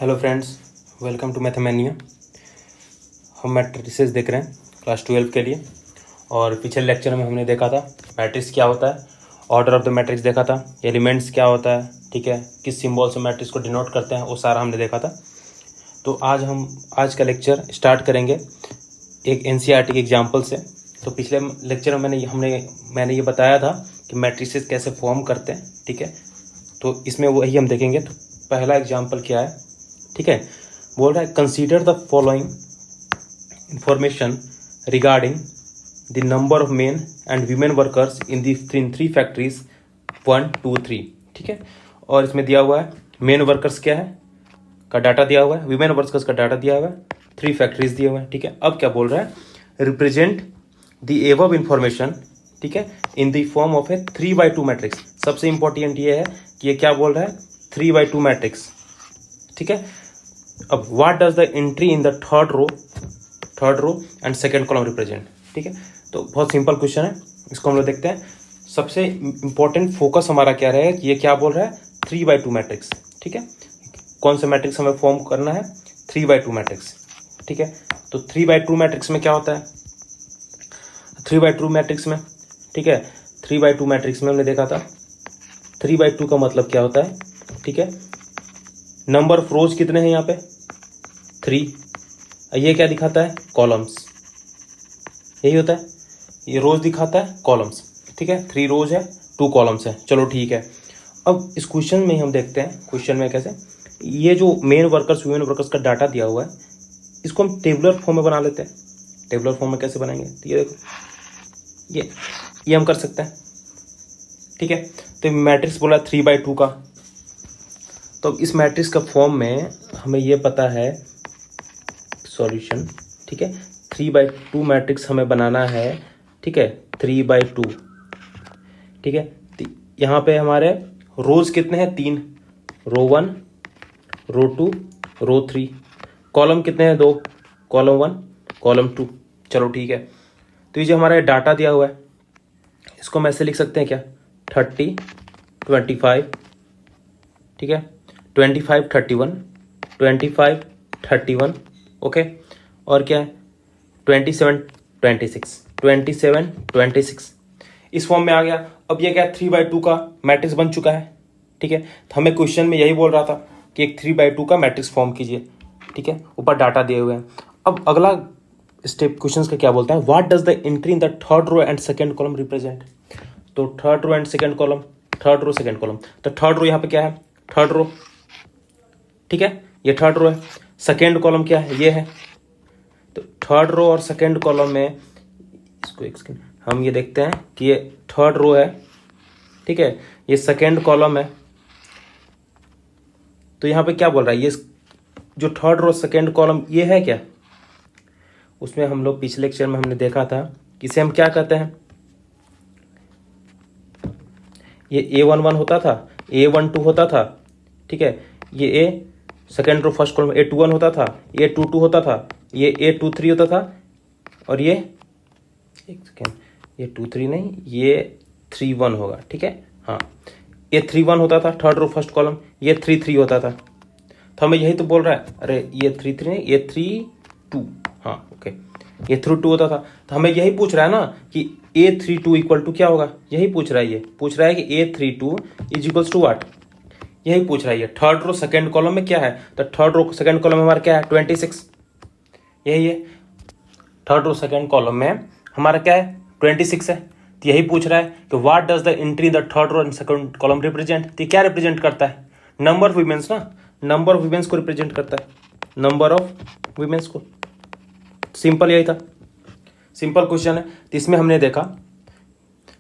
Hello friends, welcome to Mathmania. हम matrices देख रहे हैं क्लास 12 के लिए। और पिछले लेक्चर में हमने देखा था मैट्रिक्स क्या होता है, ऑर्डर ऑफ द मैट्रिक्स देखा था, एलिमेंट्स क्या होता है, ठीक है, किस सिंबल से मैट्रिक्स को डिनोट करते हैं, वो सारा हमने देखा था। तो आज का लेक्चर स्टार्ट करेंगे एक एनसीईआरटी के एग्जाम्पल से। तो पिछले लेक्चर में मैंने ये बताया था कि मैट्रिसेस कैसे फॉर्म करते हैं, ठीक है। तो इसमें वही हम देखेंगे। तो पहला एग्जाम्पल क्या है, ठीक है, बोल रहा है consider the following information regarding the number of main and women workers in three factories 1, 2, 3, ठीक है। और इसमें दिया हुआ है मेन वर्कर्स क्या है का डाटा दिया हुआ है, वीमेन वर्कर्स का डाटा दिया हुआ है, 3 फैक्ट्रीज दिए हुए हैं, ठीक है। अब क्या बोल रहा है, रिप्रेजेंट द एबव इंफॉर्मेशन, ठीक है, in the form of A 3/2 matrix. सबसे इंपॉर्टेंट ये है कि ये क्या बोल रहा है, 3/2 मैट्रिक्स, ठीक है। अब what does the entry in the third row and second column represent, ठीक है। तो बहुत सिंपल क्वेश्चन है, इसको हम लोग देखते हैं। सबसे इंपॉर्टेंट फोकस हमारा क्या रहेगा कि ये क्या बोल रहा है, 3/2 मैट्रिक्स, ठीक है। कौन सा मैट्रिक्स हमें फॉर्म करना है, 3/2 मैट्रिक्स, ठीक है। तो 3/2 मैट्रिक्स में क्या होता है, 3/2 मैट्रिक्स में, ठीक है, 3/2 मैट्रिक्स में हमने देखा था 3/2 का मतलब क्या होता है, ठीक है। नंबर ऑफ रोज कितने हैं यहाँ पे, 3। ये क्या दिखाता है, कॉलम्स, यही होता है, ये रोज दिखाता है कॉलम्स, ठीक है। 3 रोज है, 2 कॉलम्स है, चलो ठीक है। अब इस क्वेश्चन में हम देखते हैं, क्वेश्चन में कैसे ये जो मेन वर्कर्स वीमेन वर्कर्स का डाटा दिया हुआ है, इसको हम टेबुलर फॉर्म में बना लेते हैं। टेबुलर फॉर्म में कैसे बनाएंगे, तो ये देखो, ये हम कर सकते हैं, ठीक है। तो मैट्रिक्स बोला 3/2 का, तो इस मैट्रिक्स का फॉर्म में हमें ये पता है सॉल्यूशन, ठीक है। 3/2 मैट्रिक्स हमें बनाना है, ठीक है, 3/2, ठीक है। यहाँ पे हमारे रोज कितने हैं, 3, रो 1, रो 2, रो 3। कॉलम कितने हैं, 2, कॉलम 1, कॉलम 2, चलो ठीक है। तो ये जो हमारा डाटा दिया हुआ है, इसको हम ऐसे लिख सकते हैं क्या, 30, 25, ठीक है, 25, 31, 25, 31, ओके। और क्या है, 27, 26, 27, 26, इस फॉर्म में आ गया। अब ये क्या, 3/2 का मैट्रिक्स बन चुका है, ठीक है। तो हमें क्वेश्चन में यही बोल रहा था कि एक 3/2 का मैट्रिक्स फॉर्म कीजिए, ठीक है, ऊपर डाटा दिए हुए हैं। अब अगला स्टेप क्वेश्चन का क्या बोलता है, what does the entry in the third row and second column represent. तो third row and second column, third row second column, तो थर्ड रो यहाँ पे क्या है, थर्ड रो, ठीक है, ये थर्ड रो है। सेकंड कॉलम क्या है, ये है। तो थर्ड रो और सेकंड कॉलम में इसको एक सेकंड हम ये देखते हैं कि ये थर्ड रो है, ठीक है, ये सेकंड कॉलम है। तो यहाँ पे क्या बोल रहा है, ये जो थर्ड रो सेकंड कॉलम ये है क्या, उसमें हम लोग पिछले लेक्चर में हमने देखा था कि इसे हम क्या कहते हैं, ये A11 होता था, A12 होता था, ठीक है, ये A second row first column A21 होता था, A22 होता था, ये A23 होता था, और ये एक सेकेंड, ये 23 नहीं, ये 31 होगा, ठीक है, हाँ, ये 31 होता था थर्ड रो फर्स्ट कॉलम, ये 33 होता था। तो हमें यही तो बोल रहा है, अरे ये 33 नहीं, ये 32, हाँ ओके, ये 32 होता था। तो हमें यही पूछ रहा है ना कि A32 इक्वल टू क्या होगा, यही पूछ रहा है, ये पूछ रहा है कि A32 is equals to what, यही पूछ रहा है। ये थर्ड रो सेकंड कॉलम में क्या है, तो थर्ड रो सेकंड कॉलम में हमारा क्या है, 26, यही है। थर्ड रो सेकंड कॉलम में हमारा क्या है, 26 है। तो यही पूछ रहा है कि what does the entry the third row and second column represent. तो क्या रिप्रेजेंट करता है, नंबर ऑफ वीमेंस ना, नंबर ऑफ वीमेंस को रिप्रेजेंट करता है, नंबर ऑफ वीमेंस को। सिंपल यही था, सिंपल क्वेश्चन है। तो इसमें हमने देखा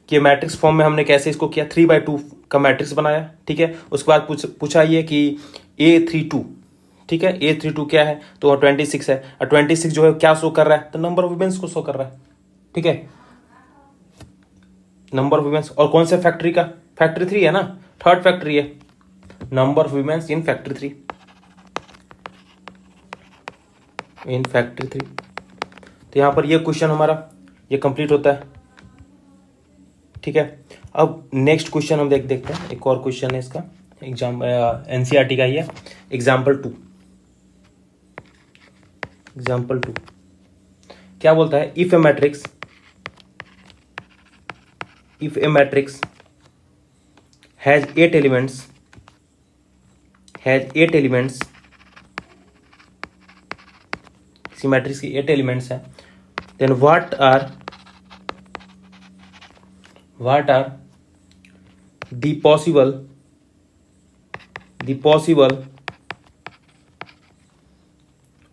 कि मैट्रिक्स फॉर्म में हमने कैसे इसको किया, 3/2 का मैट्रिक्स बनाया, ठीक है। उसके बाद पूछा ये कि A32, ठीक है, A32 क्या है, तो 26 है, और 26 जो है क्या शो कर रहा है, तो नंबर ऑफ वुमेन्स को शो कर रहा है, ठीक है, नंबर ऑफ वुमेन्स। और कौन से फैक्ट्री का, फैक्ट्री 3 है ना, थर्ड फैक्ट्री है, number of womens in factory 3, in factory 3। तो यहाँ पर ये क्वेश्चन हमारा ये कंप्लीट होता है, ठीक है। अब नेक्स्ट क्वेश्चन हम देखते हैं, एक और क्वेश्चन है इसका, एग्जाम एनसीईआरटी का ही है, एग्जाम्पल 2, एग्जाम्पल 2 क्या बोलता है, if a matrix has 8 elements, किसी मैट्रिक्स की 8 एलिमेंट्स हैं, then what are the possible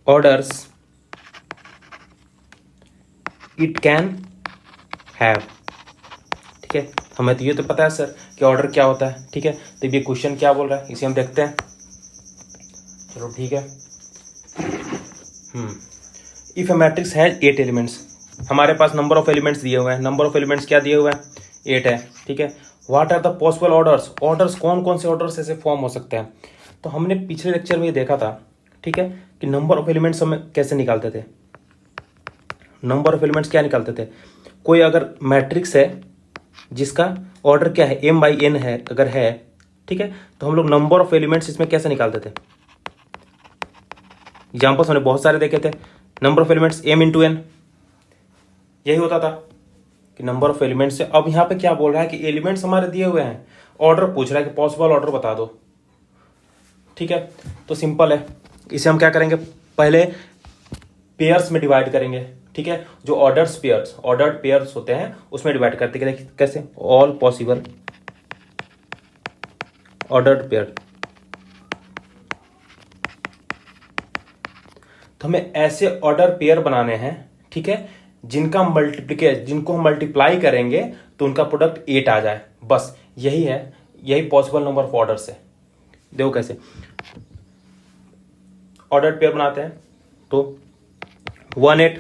orders it can have। ठीक है, हमें तो ये तो पता है सर कि ऑर्डर क्या होता है। ठीक है, तो ये क्वेश्चन क्या बोल रहा है इसे हम देखते हैं। चलो ठीक है, if a matrix has 8 elements, हमारे पास नंबर ऑफ एलिमेंट्स दिए हुए हैं। नंबर ऑफ एलिमेंट्स क्या दिए हुए हैं, 8 है। ठीक है, what are the possible orders, कौन कौन से ऑर्डर्स ऐसे फॉर्म हो सकते हैं। तो हमने पिछले लेक्चर में ये देखा था, ठीक है, कि नंबर ऑफ एलिमेंट्स हम कैसे निकालते थे। नंबर ऑफ एलिमेंट्स क्या निकालते थे, कोई अगर मैट्रिक्स है जिसका ऑर्डर क्या है, m/n है अगर है, ठीक है, तो हम लोग नंबर ऑफ एलिमेंट्स इसमें कैसे निकालते थे। एग्जाम्पल्स हमने बहुत सारे देखे थे। नंबर ऑफ एलिमेंट्स m×n, यही होता था कि नंबर ऑफ एलिमेंट्स से। अब यहाँ पे क्या बोल रहा है कि एलिमेंट्स हमारे दिए हुए हैं, ऑर्डर पूछ रहा है कि पॉसिबल ऑर्डर बता दो। ठीक है, तो सिंपल है, इसे हम क्या करेंगे, पहले पेयर्स में डिवाइड करेंगे। ठीक है, जो ऑर्डर्ड पेयर्स होते हैं उसमें डिवाइड करते हैं। कैसे, ऑल पॉसिबल ऑर्डर्ड पेयर। तो हमें ऐसे ऑर्डर पेयर बनाने हैं, ठीक है, जिनको हम मल्टीप्लाई करेंगे तो उनका प्रोडक्ट 8 आ जाए। बस यही है, यही पॉसिबल नंबर ऑफ ऑर्डर्स है। देखो कैसे ऑर्डर पेयर बनाते हैं, तो 1 ×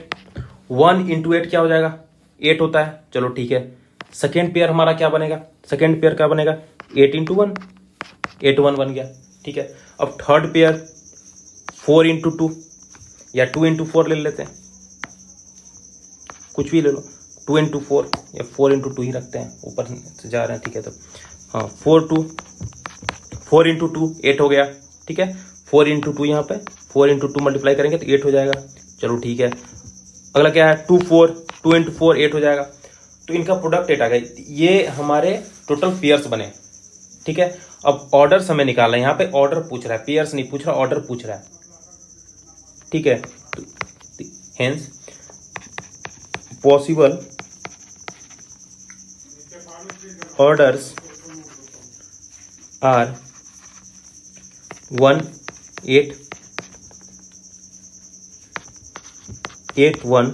8 क्या हो जाएगा, 8 होता है। चलो ठीक है, सेकेंड पेयर हमारा क्या बनेगा, 8 × 1, 8 1 बन गया। ठीक है, अब थर्ड पेयर 4 × 2 या 2 × 4 ले लेते हैं, कुछ भी ले लो, 2 × 4 या 4 × 2 ही रखते हैं, ऊपर से जा रहे हैं। ठीक है, तो हाँ 4 × 2 8 हो गया। ठीक है, 4 × 2 यहाँ पे 4 × 2 मल्टीप्लाई करेंगे तो 8 हो जाएगा। चलो ठीक है, अगला क्या है 2 × 4 8 हो जाएगा। तो इनका प्रोडक्ट 8 आ गया। ये हमारे टोटल पेयर्स बने। ठीक है, अब ऑर्डर्स हमें निकालना है। यहाँ पे ऑर्डर पूछ रहा है, पेयर्स नहीं पूछ रहा, ऑर्डर पूछ रहा है। ठीक है, हेंस पॉसिबल ऑर्डर्स आर 1 8 8 1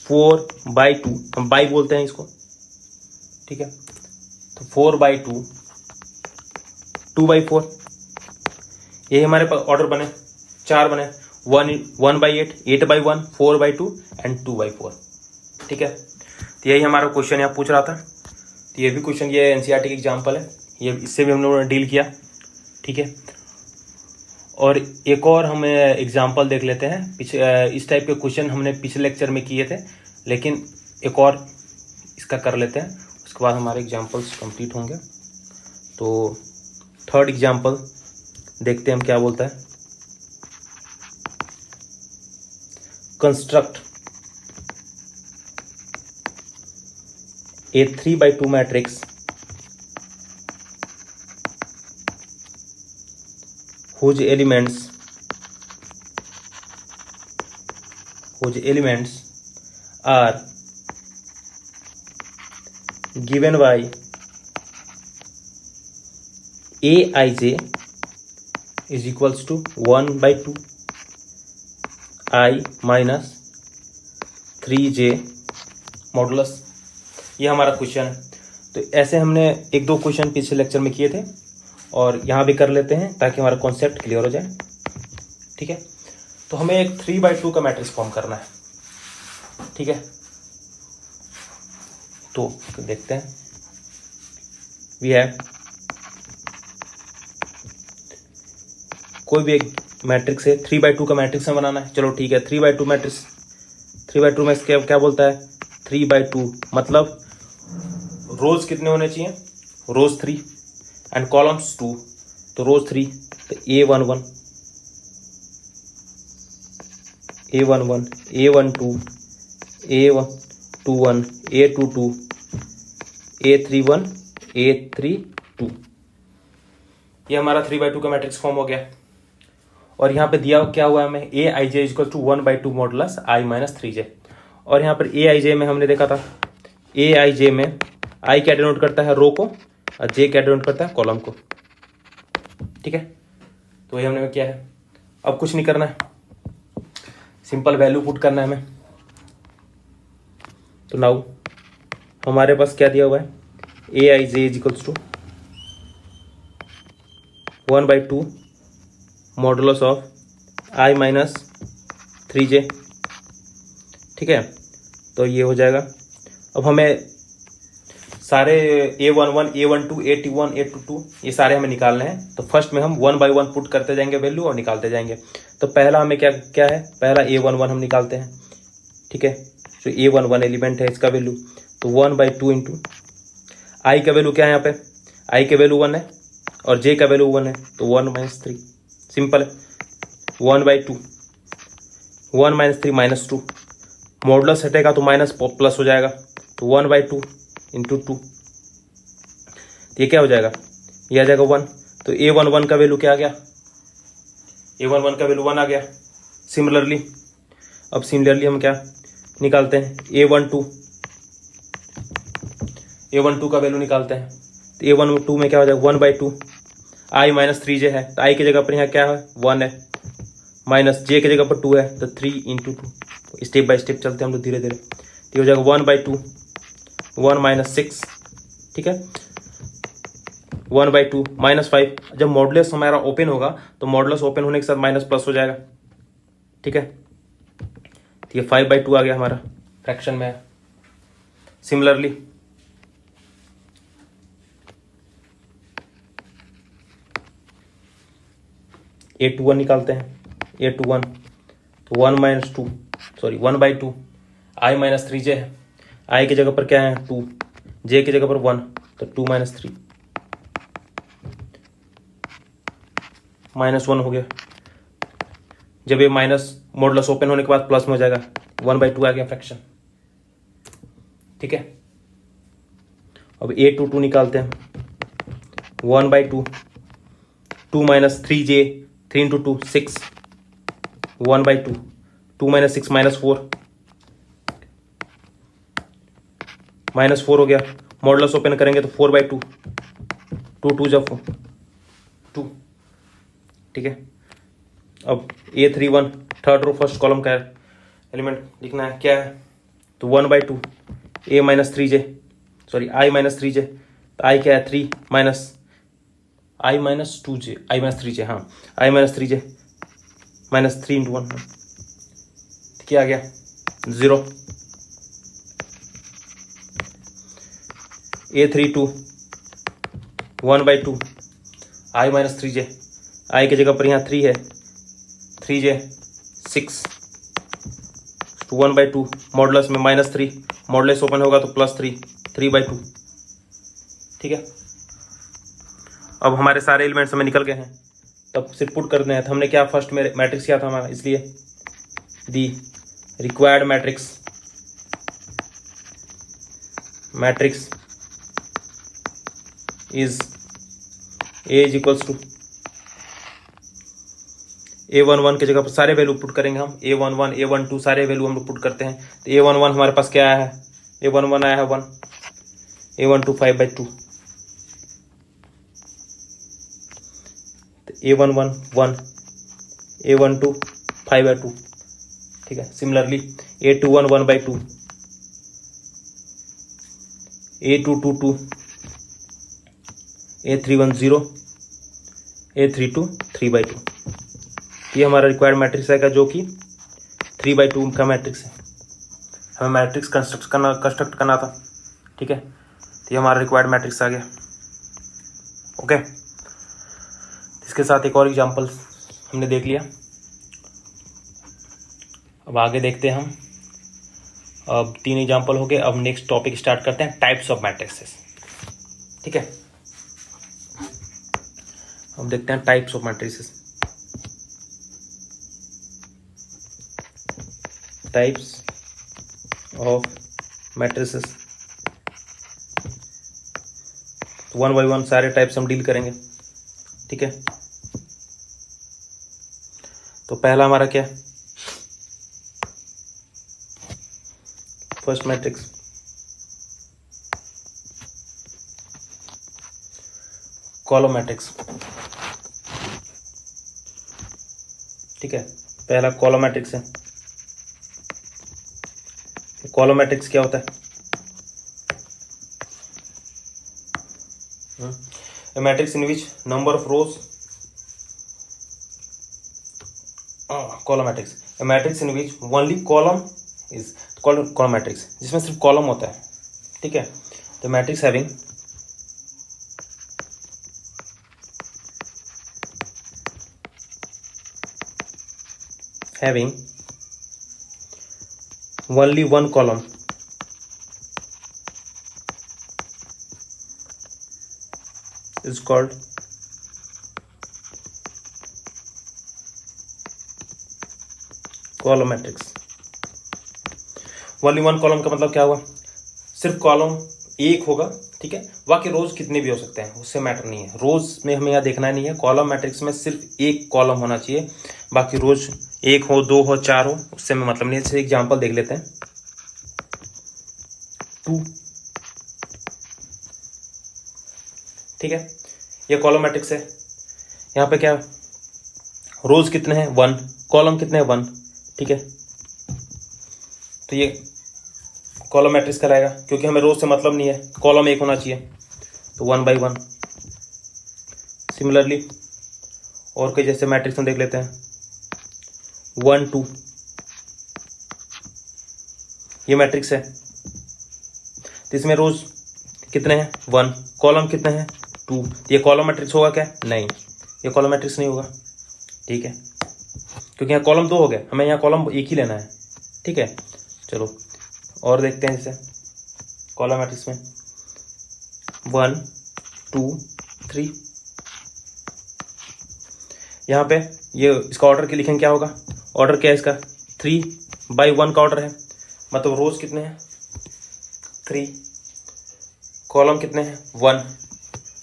4/2, हम बाई बोलते हैं इसको। ठीक है, तो 4/2 2/4, ये हमारे पास ऑर्डर बने, 4 बने, 1/8 8/1 4/2 एंड 2/4। ठीक है, तो यही हमारा क्वेश्चन यहाँ पूछ रहा था। तो ये भी क्वेश्चन, ये एनसीईआरटी की एग्जाम्पल है, ये इससे भी हम लोगों ने डील किया। ठीक है, और एक और हम एग्जाम्पल देख लेते हैं। इस टाइप के क्वेश्चन हमने पिछले लेक्चर में किए थे, लेकिन एक और इसका कर लेते हैं, उसके बाद हमारे एग्जाम्पल्स कंप्लीट होंगे। तो थर्ड एग्जाम्पल देखते हैं हम क्या बोलता है। Construct a 3/2 matrix whose elements are given by aij is equals to 1/2 I minus 3j modulus. ये हमारा क्वेश्चन है। तो ऐसे हमने 1-2 क्वेश्चन पिछले लेक्चर में किए थे, और यहाँ भी कर लेते हैं ताकि हमारा कॉन्सेप्ट क्लियर हो जाए। ठीक है, तो हमें एक 3/2 का मैट्रिक्स फॉर्म करना है। ठीक है, तो देखते हैं। वी हैव कोई भी एक मैट्रिक्स है, 3/2 का मैट्रिक्स हमें बनाना है। चलो ठीक है, 3/2 मैट्रिक्स, 3/2 में क्या बोलता है, 3/2 मतलब रोज कितने होने चाहिए, रोज 3 एंड कॉलम्स 2, तो रोज 3, तो A11 A11, A12, A21, A22, A31, A32। ये हमारा 3/2 का मैट्रिक्स फॉर्म हो गया। और यहाँ पे दिया क्या हुआ है हमें, a i j equal to 1/2 modulus i minus 3j। और यहाँ पर ए आई जे में हमने देखा था, ए आई जे में आई क्या डिनोट करता है, रो को, और जे क्या डिनोट करता है, कॉलम को। ठीक है, तो ये हमने किया है। अब कुछ नहीं करना है, सिंपल वैल्यू पुट करना है हमें। तो नाउ हमारे पास क्या दिया हुआ है, a i j is equals to 1/2 modulus of i minus 3j। ठीक है, तो ये हो जाएगा। अब हमें सारे A11, A12, A21, A22 ये सारे हमें निकालने हैं। तो फर्स्ट में हम 1/1 पुट करते जाएंगे वैल्यू और निकालते जाएंगे। तो पहला हमें क्या क्या है, पहला A11 हम निकालते हैं। ठीक है, जो A11 एलिमेंट है इसका वैल्यू, तो 1/2 इंटू आई का वैल्यू क्या है, यहाँ पे आई का वैल्यू 1 है और जे का वैल्यू 1 है, तो 1 - 3। सिंपल है, 1/2, 1 - 3 -2, मॉडुलस हटेगा तो माइनस प्लस हो जाएगा, तो 1/2 इंटू 2, ये क्या हो जाएगा, ये आ जाएगा 1। तो A11 का वैल्यू क्या आ गया, A11 का वैल्यू 1 आ गया। सिमिलरली अब हम क्या निकालते हैं, A12 का वैल्यू निकालते हैं। तो A12 में क्या हो जाएगा, 1/2 आई माइनस 3j है, तो आई की जगह पर यहाँ क्या है, 1 है, माइनस जे की जगह पर 2 है, तो 3 इंटू 2। स्टेप बाय स्टेप चलते हैं हम लोग धीरे धीरे। तो हो जाएगा 1/2, 1 - 6। ठीक है, 1/2 -5। जब मॉडुलस हमारा ओपन होगा तो मॉडुलस ओपन होने के साथ माइनस प्लस हो जाएगा। ठीक है, तो ये 5/2 आ गया हमारा, फ्रैक्शन में है। सिमिलरली A21 निकालते हैं। A21 तो 1/2 आई माइनस 3j है, आई की जगह पर क्या है 2, जे की जगह पर 1, तो 2 - 3 -1 हो गया। जब ये माइनस मॉडुलस ओपन होने के बाद प्लस में हो जाएगा, 1/2 आ गया फ्रैक्शन। ठीक है, अब A22 निकालते हैं। 1/2, 2 - 3j, 3 इंटू 2 6, 1/2, 2 - 6 -4, -4 हो गया। मॉडुलस ओपन करेंगे तो 4/2, 2 2 जा 4, 2। ठीक है, अब A31 third row first column का एलिमेंट लिखना है, क्या है, तो 1/2 आई माइनस 3j, तो आई क्या है 3 माइनस आई माइनस 2j, आई माइनस 3j, हाँ आई माइनस 3j -3 इंटू 1, क्या आ गया 0। A32 1/2 आई माइनस 3j, आई की जगह पर यहाँ 3 है, 3j 6, 1/2 मॉडुलस में -3, मॉडुलस ओपन होगा तो +3, 3/2। ठीक है, अब हमारे सारे एलिमेंट्स हमें निकल गए हैं। तब सिर्फ पुट करने हैं। तो हमने क्या फर्स्ट में मैट्रिक्स किया था हमारा, इसलिए the required matrix is A is equals to A11 की जगह पर सारे वैल्यू पुट करेंगे हम, A11 A12 सारे वैल्यू हम लोग पुट करते हैं। तो A11 हमारे पास क्या आया है, A11 आया है 1, A12 5/2, तो A11 1, A12 5/2। ठीक है, similarly A21 1/2, A22 2, A31 0, A32 3/2। ये हमारा रिक्वायर्ड मैट्रिक्स है जो कि 3/2 का मैट्रिक्स है। हमें मैट्रिक्स कंस्ट्रक्ट करना था। ठीक है, तो ये हमारा रिक्वायर्ड मैट्रिक्स आ गया। ओके, इसके साथ एक और एग्जांपल हमने देख लिया। अब आगे देखते हैं हम। अब 3 एग्जांपल हो गए। अब नेक्स्ट टॉपिक स्टार्ट करते हैं, टाइप्स ऑफ मैट्रिक्सेस। ठीक है, अब देखते हैं types of matrices. Types of matrices. One by one सारे टाइप्स हम डील करेंगे, ठीक है। तो पहला हमारा क्या है, फर्स्ट मैट्रिक्स, कॉलम मैट्रिक्स, ठीक है। पहला कॉलम मैट्रिक्स है। कॉलम मैट्रिक्स क्या होता है, a matrix in which number of rows, column matrix, a matrix in which only column is called column matrix, जिसमें सिर्फ कॉलम होता है, ठीक है। तो matrix having only one column is called column matrix. Only one column का मतलब क्या हुआ, सिर्फ कॉलम एक होगा, ठीक है। बाकी रोज कितने भी हो सकते हैं, उससे मैटर नहीं है। रोज में हमें यहाँ देखना नहीं है, कॉलम मैट्रिक्स में सिर्फ एक कॉलम होना चाहिए, बाकी रोज एक हो, दो हो, चार हो, उससे हमें मतलब नहीं है। जैसे एग्जांपल देख लेते हैं, 2, ठीक है। ये कॉलम मैट्रिक्स है। यहाँ पे क्या, रोज कितने हैं, 1, कॉलम कितने हैं, 1, ठीक है। तो ये कॉलम मैट्रिक्स कहलाएगा, क्योंकि हमें रोज से मतलब नहीं है, कॉलम एक होना चाहिए, तो 1 बाई 1। सिमिलरली और कई जैसे मैट्रिक्स हम देख लेते हैं, 1 2, ये मैट्रिक्स है। तो इसमें रोज कितने हैं, 1, कॉलम कितने हैं, 2। ये कॉलम मैट्रिक्स होगा क्या, नहीं, ये कॉलम मैट्रिक्स नहीं होगा, ठीक है, क्योंकि यहाँ कॉलम 2 हो गए, हमें यहाँ कॉलम एक ही लेना है, ठीक है। चलो और देखते हैं, जैसे कॉलम मैट्रिक्स में 1 2 3, यहाँ पे ये इसका ऑर्डर के लिखेंगे, क्या होगा, ऑर्डर क्या है इसका, 3 बाई 1 का ऑर्डर है, मतलब रोज कितने हैं, 3, कॉलम कितने हैं, 1।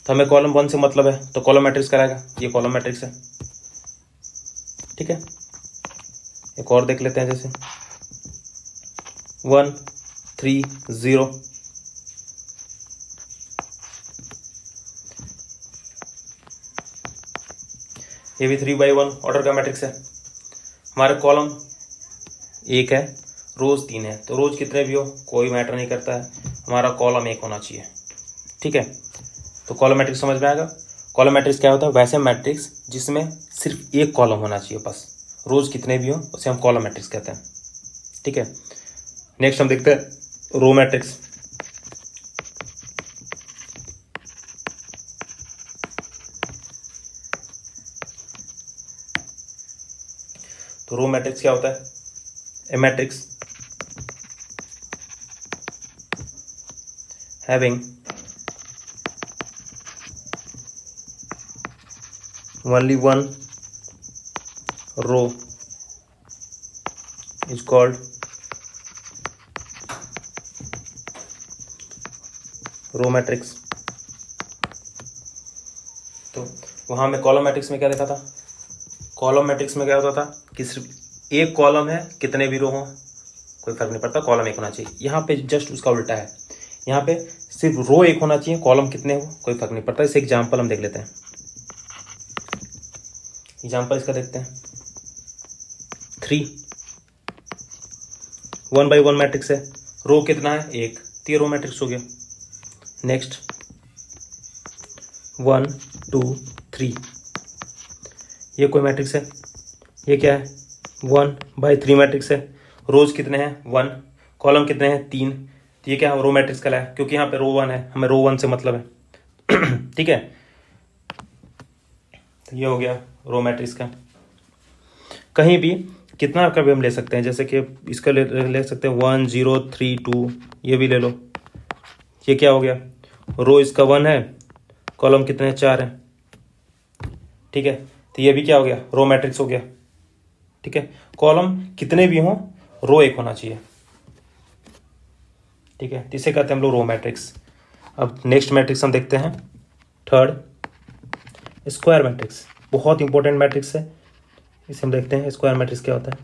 तो हमें कॉलम 1 से मतलब है, तो कॉलम मैट्रिक्स कराएगा, ये कॉलम मैट्रिक्स है, ठीक है। एक और देख लेते हैं, जैसे 1 3 0, ये भी 3 बाई 1 ऑर्डर का मैट्रिक्स है। हमारे कॉलम 1 है, रोज 3 है, तो रोज कितने भी हो कोई मैटर नहीं करता है, हमारा कॉलम 1 होना चाहिए, ठीक है। तो कॉलम मैट्रिक्स समझ में आएगा। कॉलम मैट्रिक्स क्या होता है, वैसे मैट्रिक्स जिसमें सिर्फ एक कॉलम होना चाहिए बस, रोज कितने भी हो उसे हम कॉलम मैट्रिक्स कहते हैं, ठीक है। नेक्स्ट हम देखते हैं रो मैट्रिक्स। तो रो मैट्रिक्स क्या होता है, a matrix having only one row is called row matrix. तो वहां में कॉलम मैट्रिक्स में क्या देखा था, कॉलम मैट्रिक्स में क्या होता था कि सिर्फ एक कॉलम है, कितने भी रो हो कोई फर्क नहीं पड़ता, कॉलम एक होना चाहिए। यहाँ पे जस्ट उसका उल्टा है, यहाँ पे सिर्फ रो एक होना चाहिए, कॉलम कितने हो कोई फर्क नहीं पड़ता। इसे एग्जाम्पल हम देख लेते हैं, एग्जाम्पल इसका देखते हैं, 3 1 बाई 1 मैट्रिक्स है, रो कितना है, 1, तो ये रो मैट्रिक्स हो गया। नेक्स्ट 1 2 3, ये कोई मैट्रिक्स है, ये क्या है, 1 बाई 3 मैट्रिक्स है, रोज कितने हैं, 1, कॉलम कितने हैं, 3, तो ये क्या है, रो मैट्रिक्स कहलाया, क्योंकि यहाँ पे रो 1 है, हमें रो 1 से मतलब है ठीक है। तो ये हो गया रो मैट्रिक्स का। कहीं भी कितना का भी हम ले सकते हैं, जैसे कि इसका ले सकते हैं 1 0 3 2, ये भी ले लो। ये क्या हो गया, रो इसका 1 है, कॉलम कितने हैं, 4 है, ठीक है। तो ये भी क्या हो गया, रो मैट्रिक्स हो गया, ठीक है। कॉलम कितने भी हों रो एक होना चाहिए, ठीक है। इसे कहते हैं हम लोग रो मैट्रिक्स। अब नेक्स्ट मैट्रिक्स हम देखते हैं, थर्ड स्क्वायर मैट्रिक्स। बहुत इंपॉर्टेंट मैट्रिक्स है, इसे हम देखते हैं स्क्वायर मैट्रिक्स क्या होता है।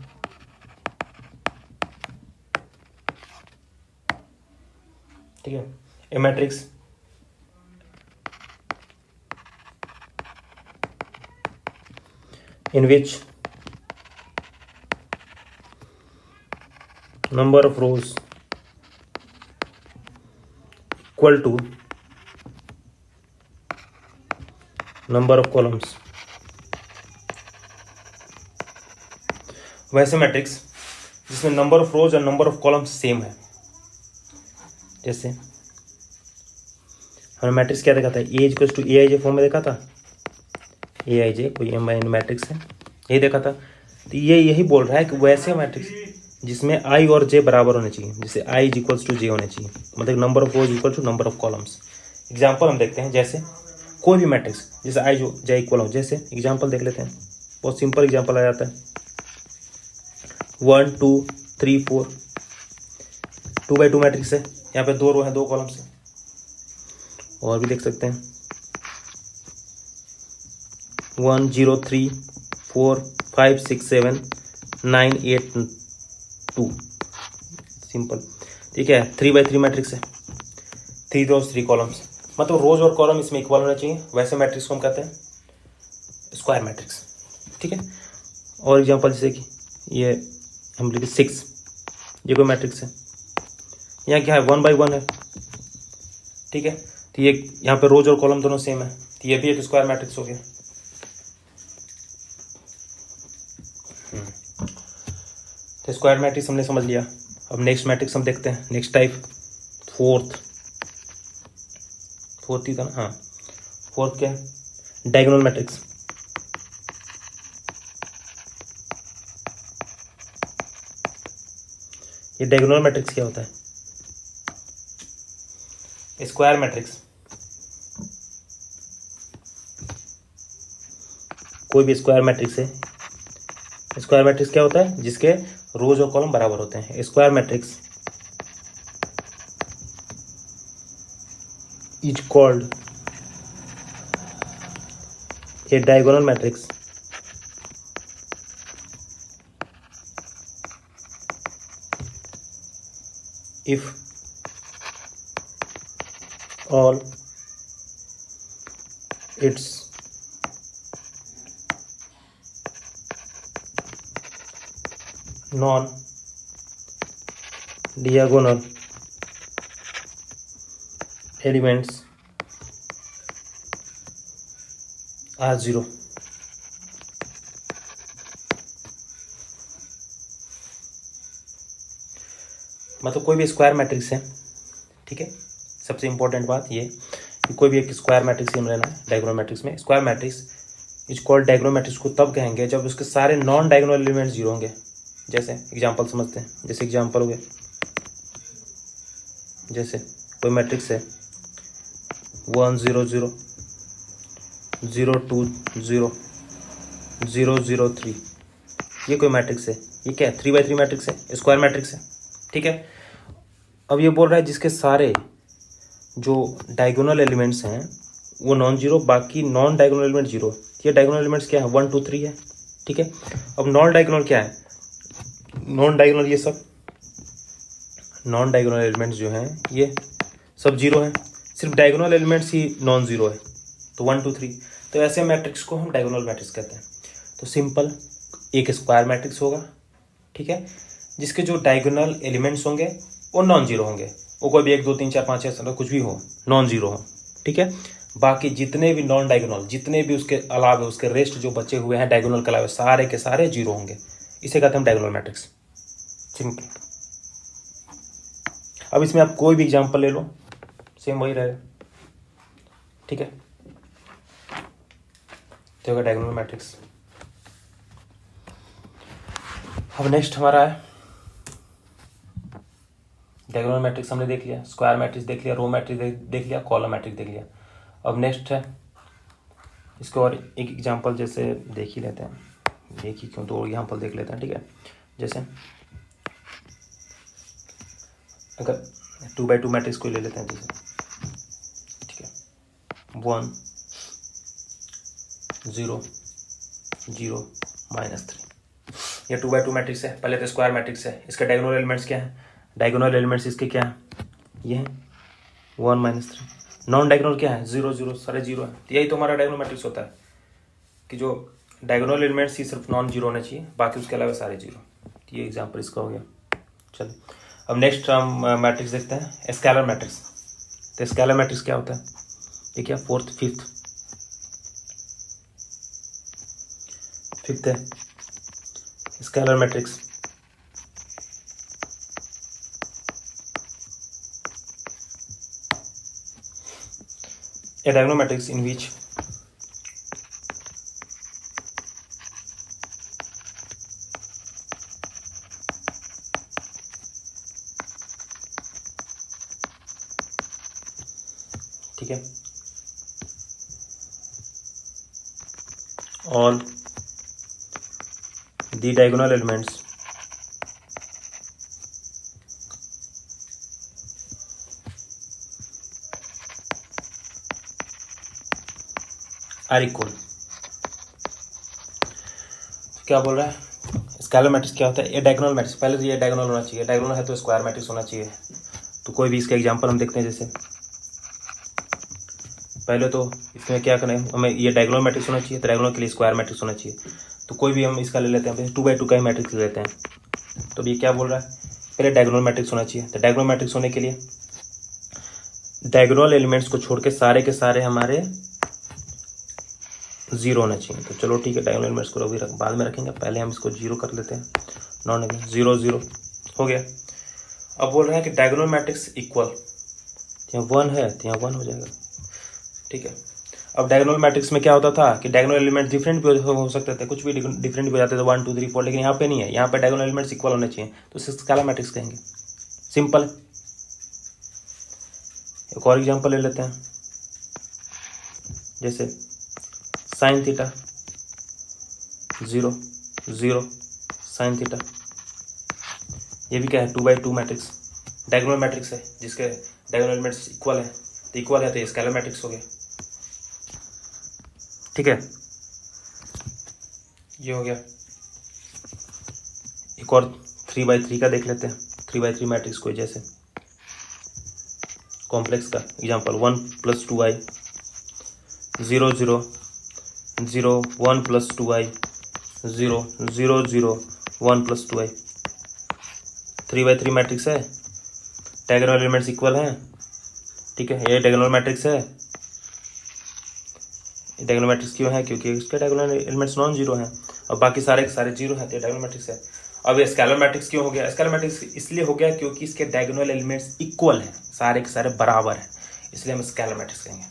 ठीक है, a matrix in which number of rows equal to number of columns। वैसे मैट्रिक्स जिसमें नंबर ऑफ रोज और नंबर ऑफ कॉलम्स सेम है। जैसे हमने मैट्रिक्स क्या देखा था, a equals to a i j form में देखा था, ए आई जे कोई एम आई एन मैट्रिक्स है, यही देखा था। तो ये यही बोल रहा है कि वैसे मैट्रिक्स जिसमें आई और जे बराबर होने चाहिए, जैसे I is equals to J होने चाहिए, मतलब number of rows equal to number of columns. Example हम देखते हैं, जैसे कोई भी मैट्रिक्स जैसे आई जो जे इक्वल हो, जैसे एग्जाम्पल देख लेते हैं, बहुत सिंपल एग्जाम्पल आ जाता है, 1 2 3 4, 2x2 मैट्रिक्स है, यहाँ पे 2 रो है 2 कॉलम्स है। और भी देख सकते हैं 1 0 3 4 5 6 7 9 8 2, सिंपल। ठीक है, 3x3 मैट्रिक्स है, 3 रोज 3 कॉलम्स, मतलब रोज और कॉलम इसमें इक्वल होना चाहिए। वैसे मैट्रिक्स को हम कहते हैं स्क्वायर मैट्रिक्स। ठीक है, और एग्जांपल जैसे कि ये हम लिखे 6, ये कोई मैट्रिक्स है, यहाँ क्या है 1/1 है। ठीक है, तो ये यहाँ पे रोज और कॉलम दोनों सेम है, तो ये भी एक स्क्वायर मैट्रिक्स हो गया। तो स्क्वायर मैट्रिक्स हमने समझ लिया। अब नेक्स्ट मैट्रिक्स हम देखते हैं, नेक्स्ट टाइप फोर्थ ही था ना, हाँ फोर्थ क्या है, डायगोनल मैट्रिक्स। ये डायगोनल मैट्रिक्स क्या होता है, स्क्वायर मैट्रिक्स कोई भी स्क्वायर मैट्रिक्स है। स्क्वायर मैट्रिक्स क्या होता है, जिसके रोज और कॉलम बराबर होते हैं। Square matrix is called a diagonal matrix if all its non-diagonal elements are zero। मतलब कोई भी स्क्वायर मैट्रिक्स है, ठीक है, सबसे इंपॉर्टेंट बात ये कि कोई भी एक स्क्वायर मैट्रिक्स ही रहना है डायगोनल मैट्रिक्स में। Square matrix is called diagonal matrix को तब कहेंगे जब उसके सारे नॉन डायगोनल एलिमेंट्स जीरो होंगे। जैसे एग्जांपल समझते हैं, जैसे एग्जांपल हो गया, जैसे कोई मैट्रिक्स है 1 0 0 0 2 0 0 0 3, ये कोई मैट्रिक्स है, ये क्या है 3x3 मैट्रिक्स है, स्क्वायर मैट्रिक्स है। ठीक है, अब ये बोल रहा है जिसके सारे जो डायगोनल एलिमेंट्स हैं वो नॉन जीरो, बाकी नॉन डायगोनल एलिमेंट जीरो। ये डायगोनल एलिमेंट्स क्या है 1 2 3 है। ठीक है, अब नॉन डायगोनल क्या है, नॉन डायगोनल ये सब नॉन डायगोनल एलिमेंट्स जो हैं ये सब जीरो हैं, सिर्फ डायगोनल एलिमेंट्स ही नॉन जीरो है, तो 1 2 3। तो ऐसे मैट्रिक्स को हम डायगोनल मैट्रिक्स कहते हैं। तो सिंपल एक स्क्वायर मैट्रिक्स होगा, ठीक है, जिसके जो डायगोनल एलिमेंट्स होंगे वो नॉन जीरो होंगे, वो कोई भी 1 2 3 4 5 6 कुछ भी हो, नॉन जीरो हो। ठीक है, बाकी जितने भी नॉन डायगोनल, जितने भी उसके अलावा उसके रेस्ट जो बचे हुए हैं डायगोनल के अलावा, सारे के सारे जीरो होंगे। इसे कहते हैं हम डायगोनल मैट्रिक्स, सिंपल। अब इसमें आप कोई भी एग्जांपल ले लो, सेम वही रहेगा। ठीक है, तो होगा डायगोनल मैट्रिक्स। अब नेक्स्ट हमारा है डायगोनल मैट्रिक्स हमने देख लिया, स्क्वायर मैट्रिक्स देख लिया, रो मैट्रिक्स देख लिया, कॉलम मैट्रिक्स देख लिया। अब नेक्स्ट है इसको और एक एग्जांपल जैसे देख ही लेते हैं, एक ही क्यों दो एग्जांपल देख लेते हैं। ठीक है, जैसे अगर 2x2 मैट्रिक्स को ले लेते हैं जैसे, ठीक है, 1 0 0 -3, ये 2x2 मैट्रिक्स है। पहले तो स्क्वायर मैट्रिक्स है, इसके डायगोनल एलिमेंट्स क्या है? डायगोनल एलिमेंट्स इसके क्या है? ये है 1 -3। नॉन डायगोनल क्या है? 0 0, सारे 0 है। तो यही तो हमारा डायगोनल मैट्रिक्स होता है कि जो डायगोनल एलिमेंट्स ही सिर्फ नॉन जीरो होना चाहिए, बाकी उसके अलावा सारे जीरो। तो ये एग्जाम्पल इसका हो गया। चलो अब नेक्स्ट हम मैट्रिक्स देखते हैं, स्केलर मैट्रिक्स। तो स्केलर मैट्रिक्स क्या होता है? ये क्या? फोर्थ फिफ्थ है scalar matrix. A diagonal matrix in which ठीक है, all the diagonal elements are equal. क्या बोल रहा है? स्केलर मैट्रिक्स क्या होता है? ये डायगोनल मैट्रिक्स, पहले तो ये डायगोनल होना चाहिए, डायगोनल है तो स्क्वायर मैट्रिक्स होना चाहिए। तो कोई भी इसका एग्जांपल हम देखते हैं, जैसे पहले तो इसमें क्या करें, हमें ये डायगोनल मैट्रिक्स होना चाहिए, तो डायगोनल के लिए स्क्वायर मैट्रिक्स होना चाहिए। तो कोई भी हम इसका ले लेते हैं, 2x2 का ही मैट्रिक्स ले लेते हैं। तो ये क्या बोल रहा है? पहले डायगोनल मैट्रिक्स होना चाहिए। तो डायगोनल मैट्रिक्स होने के लिए डायगोनल एलिमेंट्स को छोड़ के सारे हमारे 0 होना चाहिए। तो चलो ठीक है, डायगोनल एलिमेंट्स को अभी बाद में रखेंगे, पहले हम इसको 0 कर लेते हैं। नॉन 0 0 हो गया। अब बोल रहे हैं कि डायगोनल मैट्रिक्स इक्वल, यहाँ 1 है तो यहाँ 1 हो जाएगा, ठीक है। अब डायगोनल मैट्रिक्स में क्या होता था कि डायगोनल एलिमेंट डिफरेंट भी हो सकते थे, कुछ भी डिफरेंट भी हो जाते थे, 1 2 3 4, लेकिन यहाँ पे नहीं है, यहाँ पे डायगोनल एलिमेंट्स इक्वल होने चाहिए, तो स्केलर मैट्रिक्स कहेंगे। सिंपल। एक और एग्जांपल ले लेते हैं, जैसे साइन थीटा 0 0 साइन थीटा, ये भी क्या है? 2x2 मैट्रिक्स, डायगोनल मैट्रिक्स है जिसके डायगोनल एलिमेंट्स इक्वल है, तो इक्वल है तो स्केलर मैट्रिक्स हो गया, ठीक है। ये हो गया। एक और 3x3 का देख लेते हैं, 3x3 मैट्रिक्स को, जैसे कॉम्प्लेक्स का example 1 + 2i 0 0 0 1 + 2i 0 0 0 1 + 2i। 3x3 matrix है, डायगोनल एलिमेंट्स इक्वल हैं, ठीक है। ये डायगोनल मैट्रिक्स है, डायगोनल मैट्रिक्स क्यों है? क्योंकि इसके डायगोनल एलिमेंट्स नॉन जीरो हैं और बाकी सारे के सारे जीरो हैं, तो डायगोनल मैट्रिक्स है। अब ये स्केलर मैट्रिक्स क्यों हो गया? स्केलर मैट्रिक्स इसलिए हो गया क्योंकि इसके डायगोनल एलिमेंट्स इक्वल हैं, सारे के सारे बराबर हैं, इसलिए हम स्केलर मैट्रिक्स कहेंगे,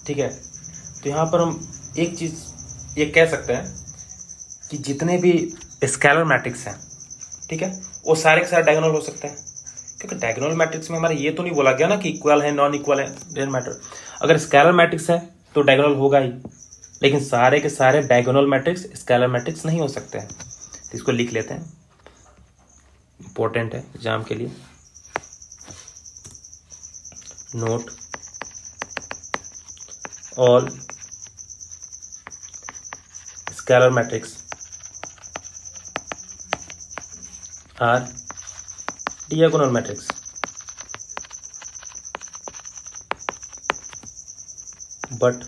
ठीक है। तो यहाँ पर हम एक चीज ये कह सकते हैं कि जितने भी स्केलर मैट्रिक्स हैं, ठीक है, वो सारे के सारे डायगोनल हो सकते हैं, क्योंकि डायगोनल मैट्रिक्स में हमारा ये तो नहीं बोला गया ना कि इक्वल है नॉन इक्वल है, डजंट मैटर। अगर स्केलर मैट्रिक्स है तो डायगोनल होगा ही, लेकिन सारे के सारे डायगोनल मैट्रिक्स स्केलर मैट्रिक्स नहीं हो सकते हैं। तो इसको लिख लेते हैं, इंपॉर्टेंट है एग्जाम के लिए। Note, all scalar matrix are diagonal matrix, but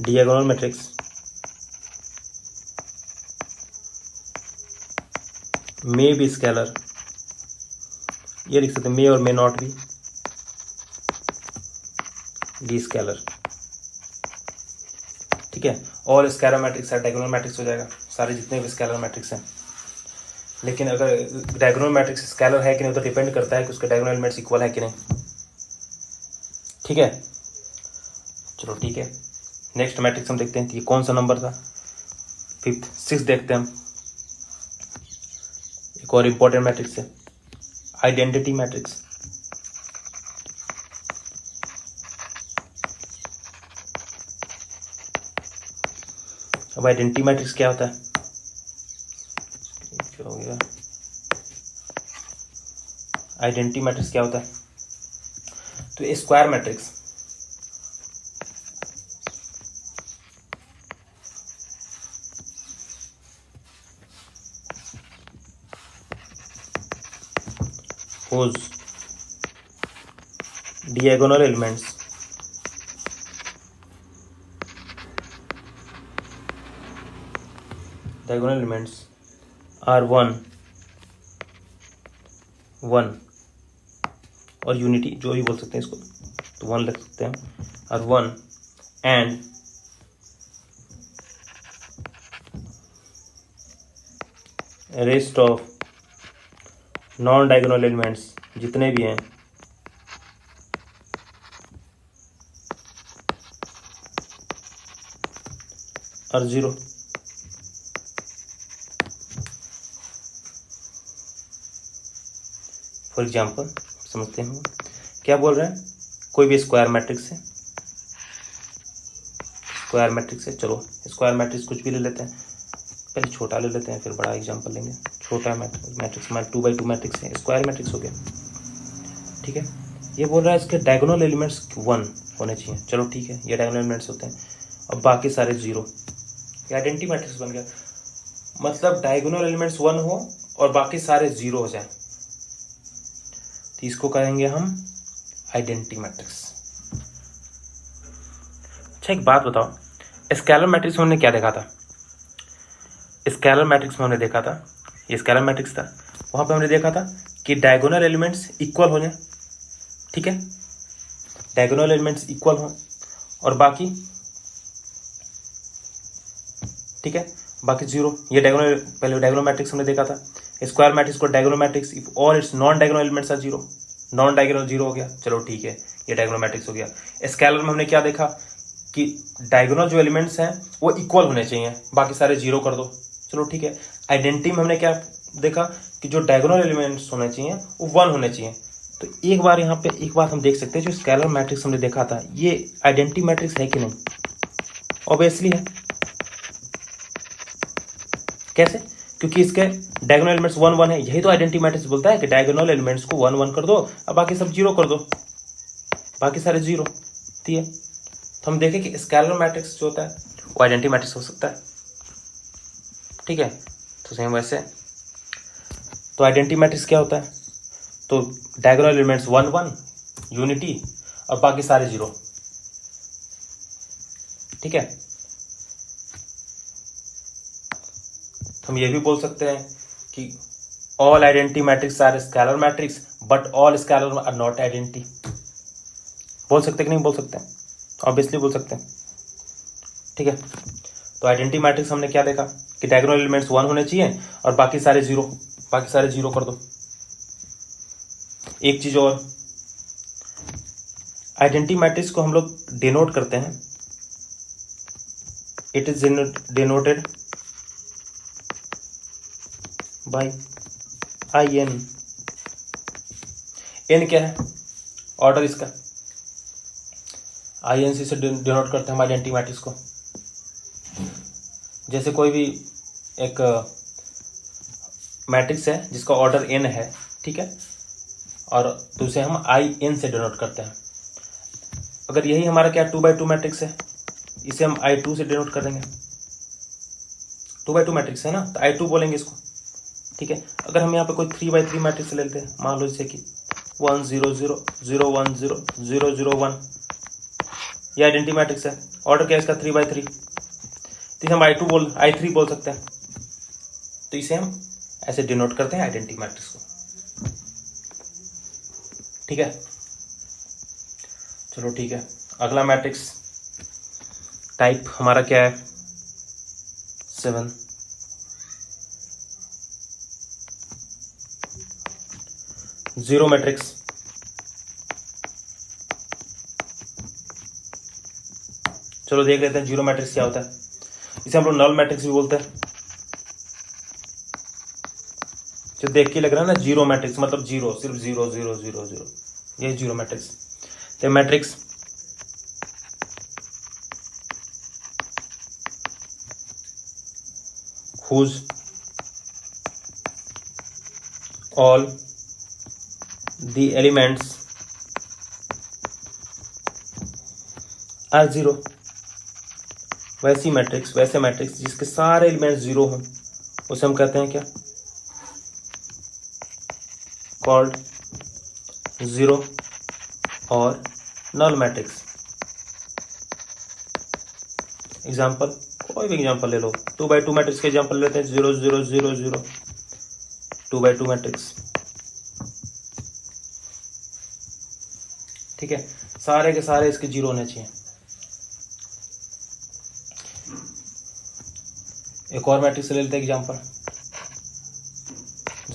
diagonal matrix may be scalar, ये लिख सकते हैं, may और may not be D scalar, ठीक है। ऑल स्केलर मैट्रिक्स है, डायगोनल मैट्रिक्स हो जाएगा, सारे जितने भी स्केलर मैट्रिक्स हैं। लेकिन अगर डायगोनल मैट्रिक्स स्केलर है कि नहीं तो डिपेंड करता है कि उसके डायगोनल एलिमेंट्स इक्वल है कि नहीं, ठीक है। चलो ठीक है, नेक्स्ट मैट्रिक्स हम देखते हैं, ये कौन सा नंबर था? 5th 6th देखते हैं हम। एक और इंपॉर्टेंट मैट्रिक्स है आइडेंटिटी मैट्रिक्स, अब आइडेंटिटी मैट्रिक्स क्या होता है, क्या हो गया, आइडेंटिटी मैट्रिक्स क्या होता है, तो square matrix whose diagonal elements are 1 1 और यूनिटी, जो भी बोल सकते हैं इसको, तो 1 लिख सकते हैं, और 1 and rest of non diagonal elements, जितने भी हैं, और 0। फॉर एग्जाम्पल समझते हैं क्या बोल रहे हैं, कोई भी स्क्वायर मैट्रिक्स है, चलो स्क्वायर मैट्रिक्स कुछ भी ले लेते हैं, पहले छोटा ले लेते हैं फिर बड़ा एग्जाम्पल लेंगे। छोटा मैट्रिक्स 2x2 मैट्रिक्स है, स्क्वायर मैट्रिक्स हो गया, ठीक है। ये बोल रहा है इसके डायगोनल एलिमेंट्स 1 होने चाहिए, चलो ठीक है, ये डायगोनल एलिमेंट्स होते हैं, अब बाकी सारे 0, ये आइडेंटिटी मैट्रिक्स बन गया। मतलब डायगोनल एलिमेंट्स 1 हो और बाकी सारे 0 हो जाए, तो इसको कहेंगे हम आइडेंटिटी मैट्रिक्स। अच्छा एक बात बताओ, स्केलर मैट्रिक्स में हमने क्या देखा था, स्केलर मैट्रिक्स में हमने देखा था, ये स्केलर मैट्रिक्स था, वहां पे हमने देखा था कि डायगोनल एलिमेंट्स इक्वल हो जाए, ठीक है, डायगोनल एलिमेंट्स इक्वल हो और बाकी, ठीक है, बाकी 0, ये डायगोनल, पहले डायगोनल मैट्रिक्स हमने देखा था, स्क्वायर मैट्रिक्स को diagonal matrix if all its non diagonal elements are 0, non diagonal 0 हो गया, चलो ठीक है, ये डायगोनल मैट्रिक्स हो गया। स्केलर में हमने क्या देखा कि डायगोनल जो एलिमेंट्स हैं वो इक्वल होने चाहिए, बाकी सारे 0 कर दो, चलो ठीक है। आइडेंटिटी में हमने क्या देखा कि जो डायगोनल एलिमेंट्स होने चाहिए वो 1 होने चाहिए। तो एक बार यहाँ पे एक बात हम देख सकते हैं, जो स्केलर मैट्रिक्स हमने देखा था ये आइडेंटिटी मैट्रिक्स है कि नहीं, ऑब्वियसली है। कैसे, क्योंकि इसके डायगोनल एलिमेंट्स 1 1 है, यही तो आइडेंटिटी मैट्रिक्स बोलता है कि डायगोनल एलिमेंट्स को 1 1 कर दो और बाकी सब 0 कर दो, बाकी सारे 0, ठीक है। तो हम देखें कि स्केलर मैट्रिक्स जो होता है वो आइडेंटिटी मैट्रिक्स हो सकता है, ठीक है। तो सेम वैसे, तो आइडेंटिटी मैट्रिक्स क्या होता है, तो डायगोनल एलिमेंट्स 1 1 यूनिटी और बाकी सारे 0, ठीक है। तो हम ये भी बोल सकते हैं कि all identity matrix are scalar matrix but all scalar are not identity, बोल सकते कि नहीं बोल सकते, ऑब्वियसली बोल सकते हैं, ठीक है। तो आइडेंटिटी मैट्रिक्स हमने क्या देखा कि डायगोनल एलिमेंट्स 1 होने चाहिए और बाकी सारे 0, बाकी सारे 0 कर दो। एक चीज और, आइडेंटिटी मैट्रिक्स को हम लोग डिनोट करते हैं, it is denoted bye IN। N क्या है, ऑर्डर इसका, INC से डिनोट करते हैं हम आइडेंटिटी मैट्रिक्स को। जैसे कोई भी एक मैट्रिक्स है जिसका ऑर्डर n है, ठीक है, और तो उसे हम IN से डिनोट करते हैं। अगर यही हमारा क्या 2x2 मैट्रिक्स है, इसे हम I2 से डिनोट कर देंगे, 2x2 मैट्रिक्स है ना, तो I2 बोलेंगे इसको, ठीक है। अगर हम यहाँ पे कोई 3x3 मैट्रिक्स ले लेते हैं, मान लो जैसे कि 1 0 0 0 1 0 0 0 1, ये आइडेंटिटी मैट्रिक्स है, ऑर्डर क्या है इसका 3x3, तो हम I3 बोल सकते हैं, तो इसे हम ऐसे डिनोट करते हैं आइडेंटिटी मैट्रिक्स को, ठीक है। चलो ठीक है, अगला मैट्रिक्स टाइप हमारा क्या है, 7। जीरो मैट्रिक्स, चलो देख लेते हैं जीरो मैट्रिक्स क्या होता है। इसे हम लोग नल मैट्रिक्स भी बोलते हैं। जो देख के लग रहा है ना जीरो मैट्रिक्स, मतलब जीरो, सिर्फ 0 0 0 0, ये जीरो मैट्रिक्स। तो matrix whose all the elements are zero। वैसे मैट्रिक्स जिसके सारे एलिमेंट्स जीरो हों उसे हम कहते हैं क्या? कॉल्ड जीरो और नल मैट्रिक्स। एग्जाम्पल, कोई भी एग्जाम्पल ले लो, 2x2 मैट्रिक्स के एग्जाम्पल लेते हैं, 0 0 0 0, 2x2 मैट्रिक्स। ठीक है, सारे के सारे इसके जीरो होने चाहिए। एक और मैट्रिक्स ले लेते हैं एग्जाम्पल,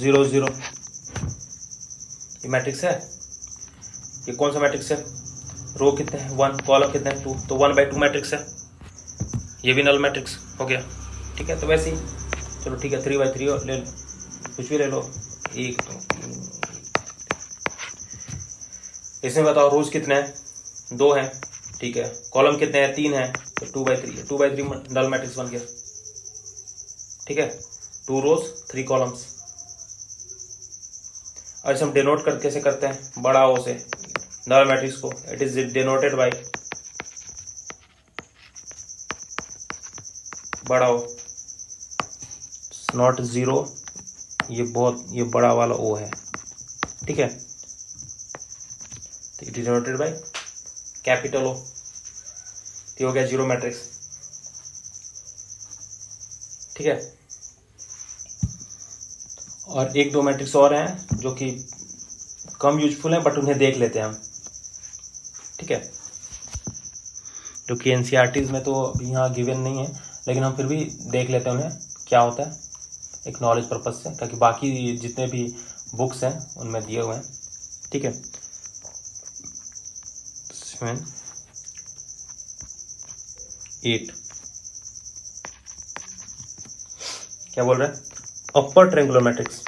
0 0। ये मैट्रिक्स है, ये कौन सा मैट्रिक्स है? रो कितने हैं? 1, कॉलम कितने हैं? 2, तो 1/2 मैट्रिक्स है। ये भी नल मैट्रिक्स हो गया। ठीक है, तो वैसे ही चलो ठीक है, 3/3 ले लो, कुछ भी ले लो, 1 2 3। इसमें बताओ रोज कितने हैं? 2 हैं। ठीक है, कॉलम कितने हैं? 3 हैं, तो 2/3 2/3 नल मैट्रिक्स बन गया। ठीक है, 2 रोज 3 कॉलम्स। और इसे हम डिनोट कर कैसे करते हैं? बड़ा ओ से नल मैट्रिक्स को, इट इज डिनोटेड बाय बड़ा ओ, नॉट जीरो, ये बड़ा वाला ओ है। ठीक है, तो it is denoted by capital O. ये हो गया जीरो मैट्रिक्स। ठीक है, और 1-2 मैट्रिक्स और हैं जो कि कम यूजफुल हैं, बट उन्हें देख लेते हैं हम। ठीक है, जो कि एनसीईआरटीज में तो यहाँ गिवन नहीं है, लेकिन हम फिर भी देख लेते हैं उन्हें क्या होता है, एक नॉलेज पर्पज से, ताकि बाकी जितने भी बुक्स हैं उनमें दिए हुए हैं। ठीक है, 8 क्या बोल रहा है? Upper triangular matrix.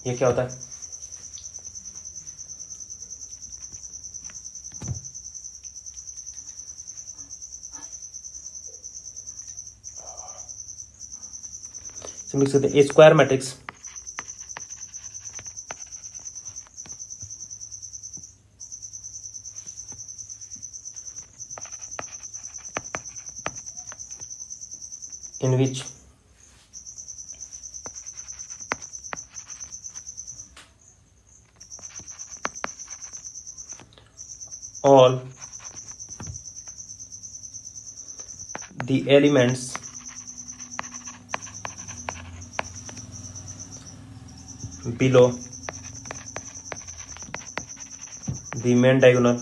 ये क्या होता है? लिख सकते हैं a square matrix. in which all the elements below the main diagonal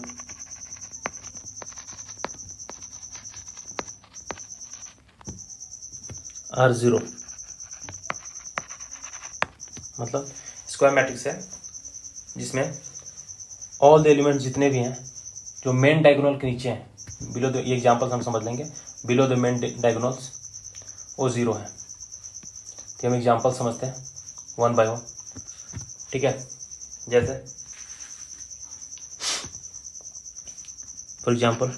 are zero। मतलब स्क्वायर मैट्रिक्स है जिसमें ऑल द एलिमेंट जितने भी हैं जो मेन डायगोनल के नीचे हैं, बिलो द, ये एग्जांपल्स हम समझ लेंगे, बिलो द मेन डायगोनल्स वो जीरो है। तो हम एग्जांपल समझते हैं 1 by 1। ठीक है, जैसे फॉर एग्जांपल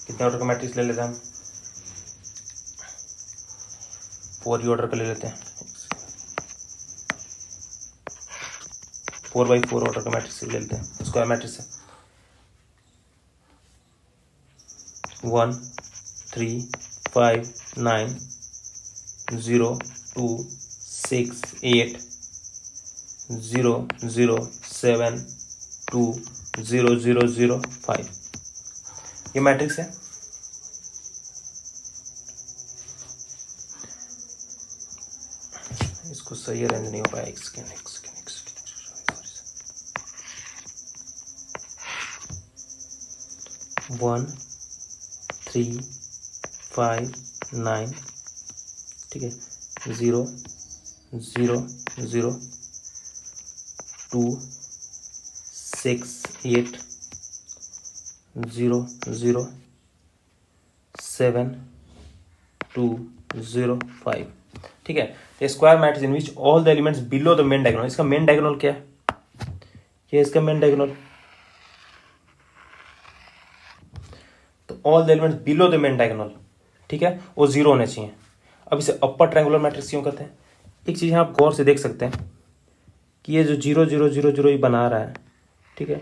कितने ऑर्डर का मैट्रिक्स ले लेते हैं हम? 4 ऑर्डर का ले लेते हैं, 4x4 ऑर्डर का मैट्रिक्स ले लेते हैं, स्क्वायर मैट्रिक्स है। 1 3 5 9 0 2 6 8 0 0 7 2 0 0 0 5 ये मैट्रिक्स है। इसको सही अरेंज नहीं हो पाया, इसके 1 3 5 9, ठीक है, 0 0 0 2 6 8 0 0 7 2 0 5 ठीक है। तो square matrix in which all the elements below the main diagonal, इसका मेन डायगोनल क्या है, ये इसका मेन डायगोनल, तो all the elements below the main diagonal, ठीक है, वो जीरो होने चाहिए। अब इसे अपर ट्रायंगुलर मैट्रिक्स क्यों कहते हैं? एक चीज़ आप गौर से देख सकते हैं कि ये जो 0 0 0 0 ये बना रहा है, ठीक है,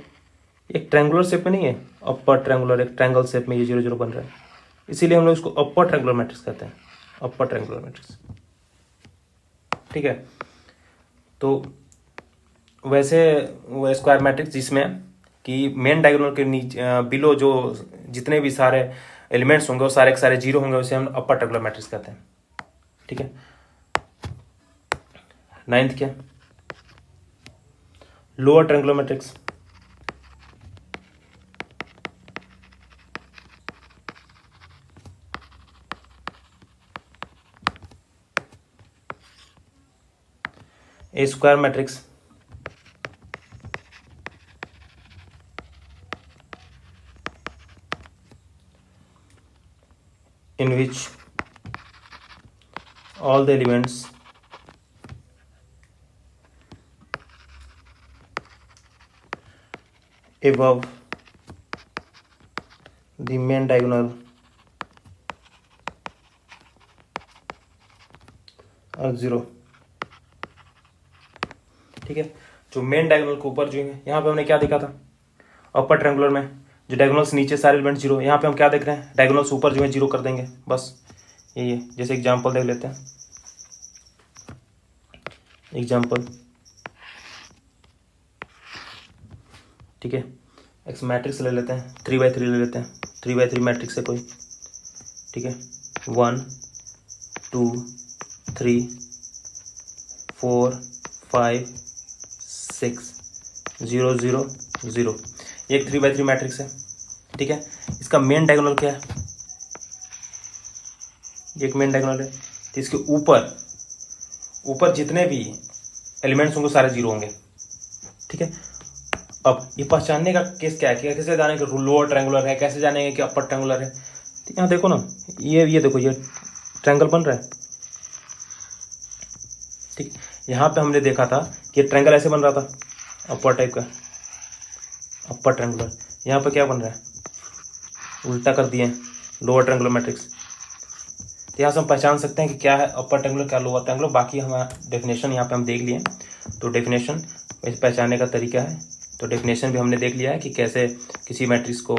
एक ट्रायंगुलर शेप में नहीं है, अपर ट्रायंगुलर, एक ट्रायंगल शेप में ये 0 0 बन रहा है, इसीलिए हम लोग इसको अपर ट्रायंगुलर मैट्रिक्स कहते हैं, अपर ट्रायंगुलर मैट्रिक्स, ठीक है। तो वैसे वो स्क्वायर मैट्रिक्स जिसमें कि मेन डायगोनल के नीचे बिलो जो जितने भी सारे एलिमेंट्स होंगे वो सारे के सारे जीरो होंगे, उसे हम अपर ट्रायंगुलर मैट्रिक्स कहते हैं, ठीक है। 9th क्या, lower triangular matrix, A square matrix in which all the elements above the main diagonal are zero, ठीक है। जो मेन डायगोनल के ऊपर जो है, यहाँ पे हमने क्या देखा था, अपर ट्रायंगुलर में जो डायगोनल्स नीचे सारे एलिमेंट जीरो, यहाँ पे हम क्या देख रहे हैं, डायगोनल्स ऊपर जो है जीरो कर देंगे, बस यही है। जैसे एग्जांपल देख लेते हैं, एग्जांपल, ठीक है, एक मैट्रिक्स ले लेते हैं, 3x3 ले लेते हैं, 3x3 मैट्रिक्स है कोई, ठीक है, 1 2 3 4 5 6 0 0 0, ये एक 3x3 मैट्रिक्स है, ठीक है। इसका मेन डायगोनल क्या है, ये एक मेन डायगोनल है, तो इसके ऊपर ऊपर जितने भी एलिमेंट्स होंगे सारे जीरो होंगे, ठीक है। अब ये पहचानने का केस क्या है कि कैसे जानेंगे कि लोअर ट्रायंगुलर है, कैसे जानेंगे कि अपर ट्रायंगुलर है, तो यहाँ देखो ना, ये देखो, ये ट्रायंगल बन रहा है, ठीक। यहाँ पे हमने देखा था कि ये ट्रायंगल ऐसे बन रहा था, अपर टाइप का, अपर ट्रायंगुलर, यहाँ पे क्या बन रहा है, उल्टा कर दिए, लोअर ट्रायंगुलर मैट्रिक्स। तो यहाँ से हम पहचान सकते हैं कि क्या है अपर ट्रायंगुलर, क्या लोअर ट्रायंगुलर। बाकी हमारा डेफिनेशन यहाँ पे हम देख लिए, तो डेफिनेशन पहचानने का तरीका है, तो डेफिनेशन भी हमने देख लिया है कि कैसे किसी मैट्रिक्स को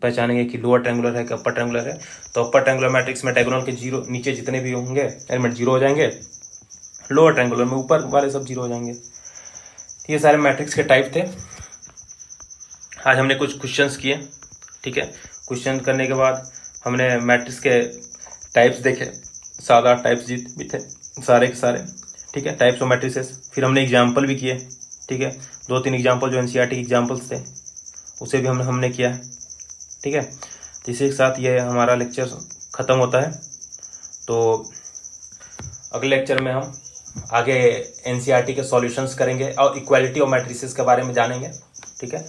पहचानेंगे कि लोअर ट्रायंगुलर है कि अपर ट्रायंगुलर है। तो अपर ट्रायंगुलर मैट्रिक्स में डायगोनल के जीरो नीचे जितने भी होंगे एलिमेंट जीरो हो जाएंगे, लोअर ट्रायंगुलर में ऊपर वाले सब जीरो हो जाएंगे। ये सारे मैट्रिक्स के टाइप थे। आज हमने कुछ क्वेश्चंस किए, ठीक है। क्वेश्चन करने के बाद हमने मैट्रिक्स के टाइप्स देखे, 7-8 टाइप्स भी थे सारे के सारे, ठीक है, टाइप्स ऑफ मैट्रिसेस। फिर हमने एग्जाम्पल भी किए, ठीक है, 2-3 एग्जाम्पल जो एनसीईआरटी एग्जाम्पल्स थे उसे भी हमने किया, ठीक है। तो इसी के साथ ये हमारा लेक्चर ख़त्म होता है। तो अगले लेक्चर में हम आगे एनसीईआरटी के सॉल्यूशंस करेंगे और इक्वालिटी ऑफ मैट्रिसेस के बारे में जानेंगे, ठीक है।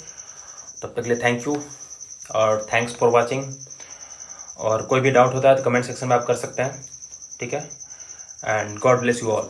तब तक के लिए थैंक यू और थैंक्स फॉर वाचिंग। और कोई भी डाउट होता है तो कमेंट सेक्शन में आप कर सकते हैं, ठीक है। And God bless you all.